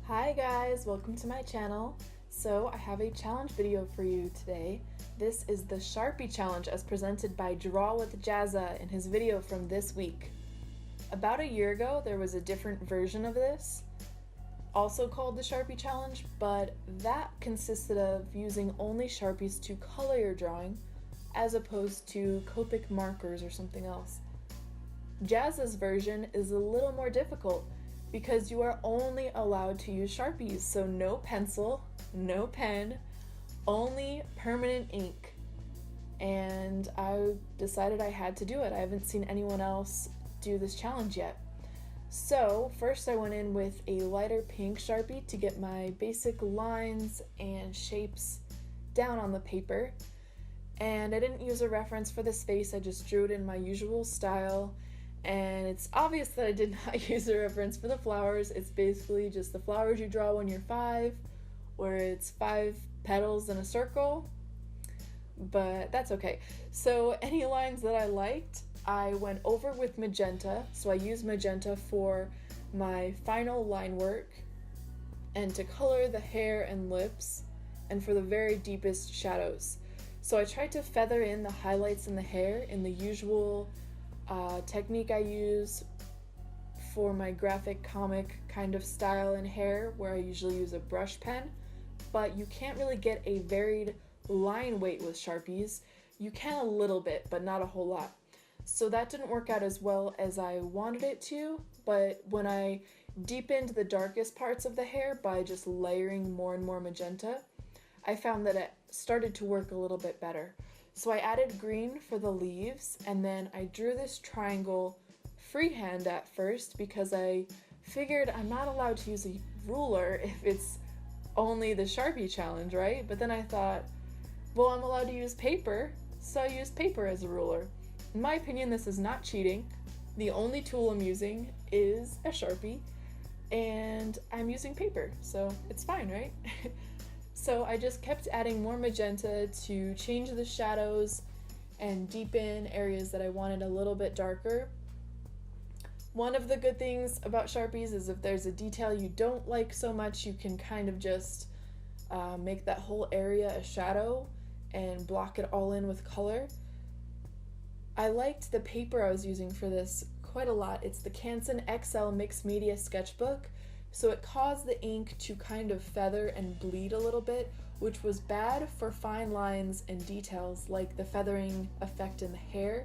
Hi guys, welcome to my channel. So I have a challenge video for you today. This is the Sharpie challenge as presented by Draw with Jazza in his video from this week. About a year ago there was a different version of this, also called the Sharpie challenge, but that consisted of using only Sharpies to color your drawing as opposed to Copic markers or something else. Jazza's version is a little more difficult because you are only allowed to use Sharpies, so no pencil, no pen, only permanent ink. And I decided I had to do it. I haven't seen anyone else do this challenge yet. So first I went in with a lighter pink Sharpie to get my basic lines and shapes down on the paper. And I didn't use a reference for this face, I just drew it in my usual style. And it's obvious that I did not use a reference for the flowers. It's basically just the flowers you draw when you're 5, where it's 5 petals in a circle, but that's okay. So any lines that I liked, I went over with magenta. So I used magenta for my final line work and to color the hair and lips and for the very deepest shadows. So I tried to feather in the highlights in the hair in the usual technique I use for my graphic comic kind of style in hair, where I usually use a brush pen, but you can't really get a varied line weight with Sharpies. You can a little bit, but not a whole lot. So that didn't work out as well as I wanted it to, but when I deepened the darkest parts of the hair by just layering more and more magenta, I found that it started to work a little bit better. So I added green for the leaves, and then I drew this triangle freehand at first because I figured I'm not allowed to use a ruler if it's only the Sharpie challenge, right? But then I thought, well, I'm allowed to use paper, so I used paper as a ruler. In my opinion, this is not cheating. The only tool I'm using is a Sharpie, and I'm using paper, so it's fine, right? So I just kept adding more magenta to change the shadows and deepen areas that I wanted a little bit darker. One of the good things about Sharpies is if there's a detail you don't like so much, you can kind of just make that whole area a shadow and block it all in with color. I liked the paper I was using for this quite a lot. It's the Canson XL Mixed Media Sketchbook. So it caused the ink to kind of feather and bleed a little bit, which was bad for fine lines and details like the feathering effect in the hair,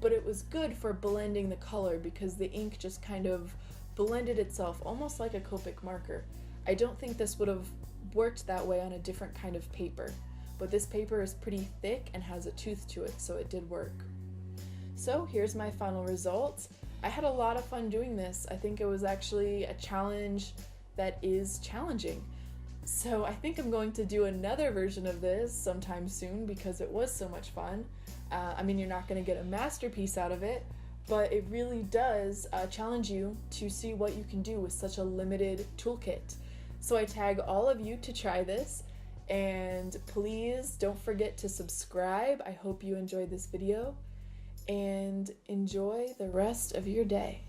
but it was good for blending the color because the ink just kind of blended itself almost like a Copic marker. I don't think this would have worked that way on a different kind of paper, but this paper is pretty thick and has a tooth to it, so it did work. So here's my final results. I had a lot of fun doing this. I think it was actually a challenge that is challenging. So I think I'm going to do another version of this sometime soon because it was so much fun. I mean, you're not going to get a masterpiece out of it, but it really does challenge you to see what you can do with such a limited toolkit. So I tag all of you to try this, and please don't forget to subscribe. I hope you enjoyed this video, and enjoy the rest of your day.